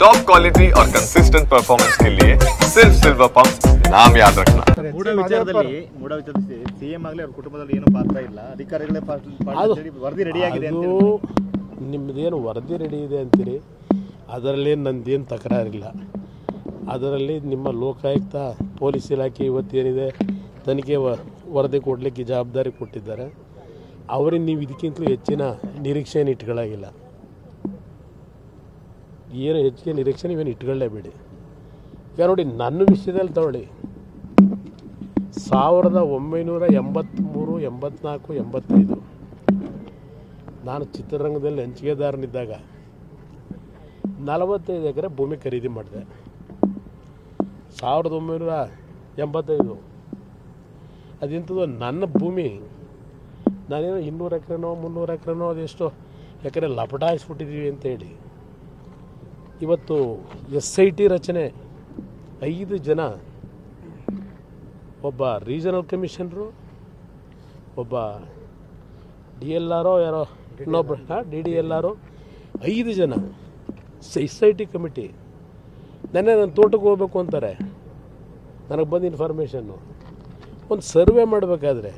Top quality और consistent performance के लिए सिर्फ सिल्वर पंप नाम याद रखना। ಮೂಡ ವಿಚಾರದಲ್ಲಿ ಸಿಎಂ ಆಗಲಿ ಅವ್ರ ಕುಟುಂಬದಲ್ಲಿ ಏನು ಪಾತ್ರ ಇಲ್ಲ, ಅಧಿಕಾರಿಗಳೇ ವರದಿ ರೆಡಿ ಆಗಿದೆ ಅಂತ ನಿಮ್ಮದೇನು ವರದಿ ರೆಡಿ ಇದೆ ಅಂತೀರಿ, ಅದರಲ್ಲಿ ನಂದೇನು ತಕರಾರಿಲ್ಲ. ಅದರಲ್ಲಿ ನಿಮ್ಮ ಲೋಕಾಯುಕ್ತ ಪೊಲೀಸ್ ಇಲಾಖೆ ಇವತ್ತೇನಿದೆ ತನಿಖೆ ವರದಿ ಕೊಡಲಿಕ್ಕೆ ಜವಾಬ್ದಾರಿ ಕೊಟ್ಟಿದ್ದಾರೆ. ಅವರಿಗೆ ನೀವು ಇದಕ್ಕಿಂತಲೂ ಹೆಚ್ಚಿನ ನಿರೀಕ್ಷೆಯನ್ನು ಇಟ್ಕೊಳ್ಳಾಗಿಲ್ಲ. ಏನು ಹೆಚ್ಚಿಗೆ ನಿರೀಕ್ಷೆ ನೀವೇನು ಇಟ್ಕೊಳ್ಳೇಬೇಡಿ. ಈಗ ನೋಡಿ, ನನ್ನ ವಿಷಯದಲ್ಲಿ ತಗೊಳ್ಳಿ, 1983, 84, 85 ನಾನು ಚಿತ್ರರಂಗದಲ್ಲಿ ಹಂಚಿಕೆದಾರನಿದ್ದಾಗ 45 ಎಕರೆ ಭೂಮಿ ಖರೀದಿ ಮಾಡಿದೆ. 1985 ಅದಿಂಥದ್ದು ನನ್ನ ಭೂಮಿ. ನಾನೇನೋ 200 ಎಕರೆನೋ 300 ಎಕರೆನೋ ಅದೆಷ್ಟೋ ಎಕರೆ ಲಪಟಾಯಿಸ್ಬಿಟ್ಟಿದ್ದೀವಿ ಅಂತೇಳಿ ಇವತ್ತು SIT ರಚನೆ 5 ಜನ, ಒಬ್ಬ ರೀಜನಲ್ ಕಮಿಷನರು, ಒಬ್ಬ DLR ಯಾರೋ ಇನ್ನೊಬ್ಬ DDLR, 5 ಜನ SIT ಕಮಿಟಿ. ನನ್ನ ತೋಟಕ್ಕೆ ಹೋಗ್ಬೇಕು ಅಂತಾರೆ. ನನಗೆ ಬಂದ ಇನ್ಫಾರ್ಮೇಷನ್ನು, ಒಂದು ಸರ್ವೆ ಮಾಡಬೇಕಾದ್ರೆ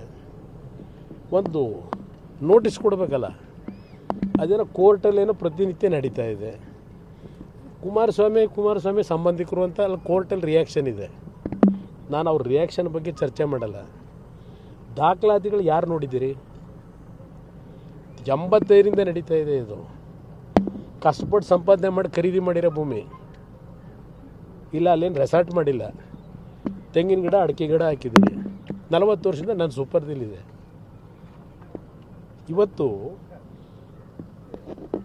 ಒಂದು ನೋಟಿಸ್ ಕೊಡಬೇಕಲ್ಲ, ಅದೇನೋ ಕೋರ್ಟಲ್ಲೇನೋ ಪ್ರತಿನಿತ್ಯ ನಡೀತಾ ಇದೆ. ಕುಮಾರಸ್ವಾಮಿ ಸಂಬಂಧಿಕರು ಅಂತ ಅಲ್ಲಿ ಕೋರ್ಟಲ್ಲಿ ರಿಯಾಕ್ಷನ್ ಇದೆ. ನಾನು ಅವ್ರ ರಿಯಾಕ್ಷನ್ ಬಗ್ಗೆ ಚರ್ಚೆ ಮಾಡಲ್ಲ. ದಾಖಲಾತಿಗಳು ಯಾರು ನೋಡಿದ್ದೀರಿ? 85ರಿಂದ ನಡೀತಾ ಇದೆ ಇದು. ಕಷ್ಟಪಟ್ಟು ಸಂಪಾದನೆ ಮಾಡಿ ಖರೀದಿ ಮಾಡಿರೋ ಭೂಮಿ ಇಲ್ಲ, ಅಲ್ಲೇನು ರೆಸಾರ್ಟ್ ಮಾಡಿಲ್ಲ. ತೆಂಗಿನ ಗಿಡ ಅಡಿಕೆ ಗಿಡ ಹಾಕಿದ್ದೀನಿ. 40 ವರ್ಷದಿಂದ ನಾನು ಸೂಪರ್ದಿಲ್ಲಿದೆ. ಇವತ್ತು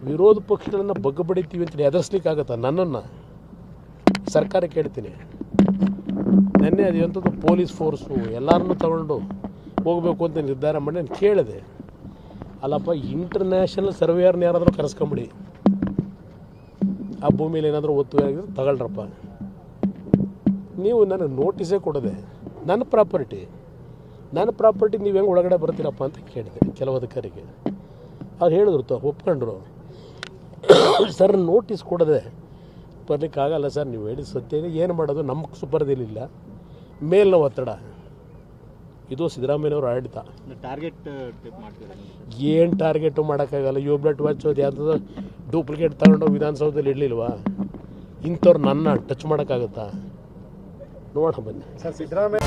ವಿರೋಧ ಪಕ್ಷಗಳನ್ನು ಬಗ್ಗಬಡಿತೀವಿ ಅಂತೇಳಿ ಎದುರಿಸ್ಲಿಕ್ಕಾಗತ್ತಾ? ನನ್ನನ್ನು ಸರ್ಕಾರ ಕೇಳ್ತೀನಿ. ನೆನ್ನೆ ಅದಂಥದ್ದು ಪೊಲೀಸ್ ಫೋರ್ಸು ಎಲ್ಲರನ್ನೂ ತಗೊಂಡು ಹೋಗಬೇಕು ಅಂತ ನಿರ್ಧಾರ ಮಾಡಿ ನಾನು ಕೇಳಿದೆ. ಅಲ್ಲಪ್ಪ, ಇಂಟರ್ನ್ಯಾಷನಲ್ ಸರ್ವೇಯರ್ನ ಯಾರಾದರೂ ಕರೆಸ್ಕೊಂಬಿಡಿ, ಆ ಭೂಮಿಯಲ್ಲಿ ಏನಾದರೂ ಒತ್ತು ಆಗಿದ್ರೆ ತಗೊಳ್ರಪ್ಪ. ನೀವು ನನಗೆ ನೋಟಿಸೇ ಕೊಡದೆ ನನ್ನ ಪ್ರಾಪರ್ಟಿ ನೀವು ಹೆಂಗೆ ಒಳಗಡೆ ಬರ್ತೀರಪ್ಪ ಅಂತ ಕೇಳಿದೆ ಕೆಲವು ಅಧಿಕಾರಿಗೆ. ಅವ್ರು ಹೇಳಿದ್ರು, ಒಪ್ಕೊಂಡ್ರು. ಸರ್, ನೋಟಿಸ್ ಕೊಡದೆ ಬರಲಿಕ್ಕಾಗಲ್ಲ ಸರ್, ನೀವು ಹೇಳಿ ಸತ್ಯ ಇದೆ. ಏನು ಮಾಡೋದು, ನಮಗೆ ಸುಪರ್ದಿಲ್ಲ, ಮೇಲಿನ ಒತ್ತಡ. ಇದು ಸಿದ್ದರಾಮಯ್ಯನವರು ಆಡಳಿತ. ಏನು ಟಾರ್ಗೆಟು ಮಾಡೋಕ್ಕಾಗಲ್ಲ. ಬ್ಲಡ್ ವಾಚ್ ಅದು ಯಾವುದೋ ಡೂಪ್ಲಿಕೇಟ್ ತಗೊಂಡೋಗಿ ವಿಧಾನಸೌಧದಲ್ಲಿ ಇಡಲಿಲ್ವಾ? ಇಂಥವ್ರು ನನ್ನ ಟಚ್ ಮಾಡೋಕ್ಕಾಗುತ್ತಾ? ನೋಡೋಣ ಬನ್ನಿ. ಸರ್, ಸಿದ್ದರಾಮಯ್ಯ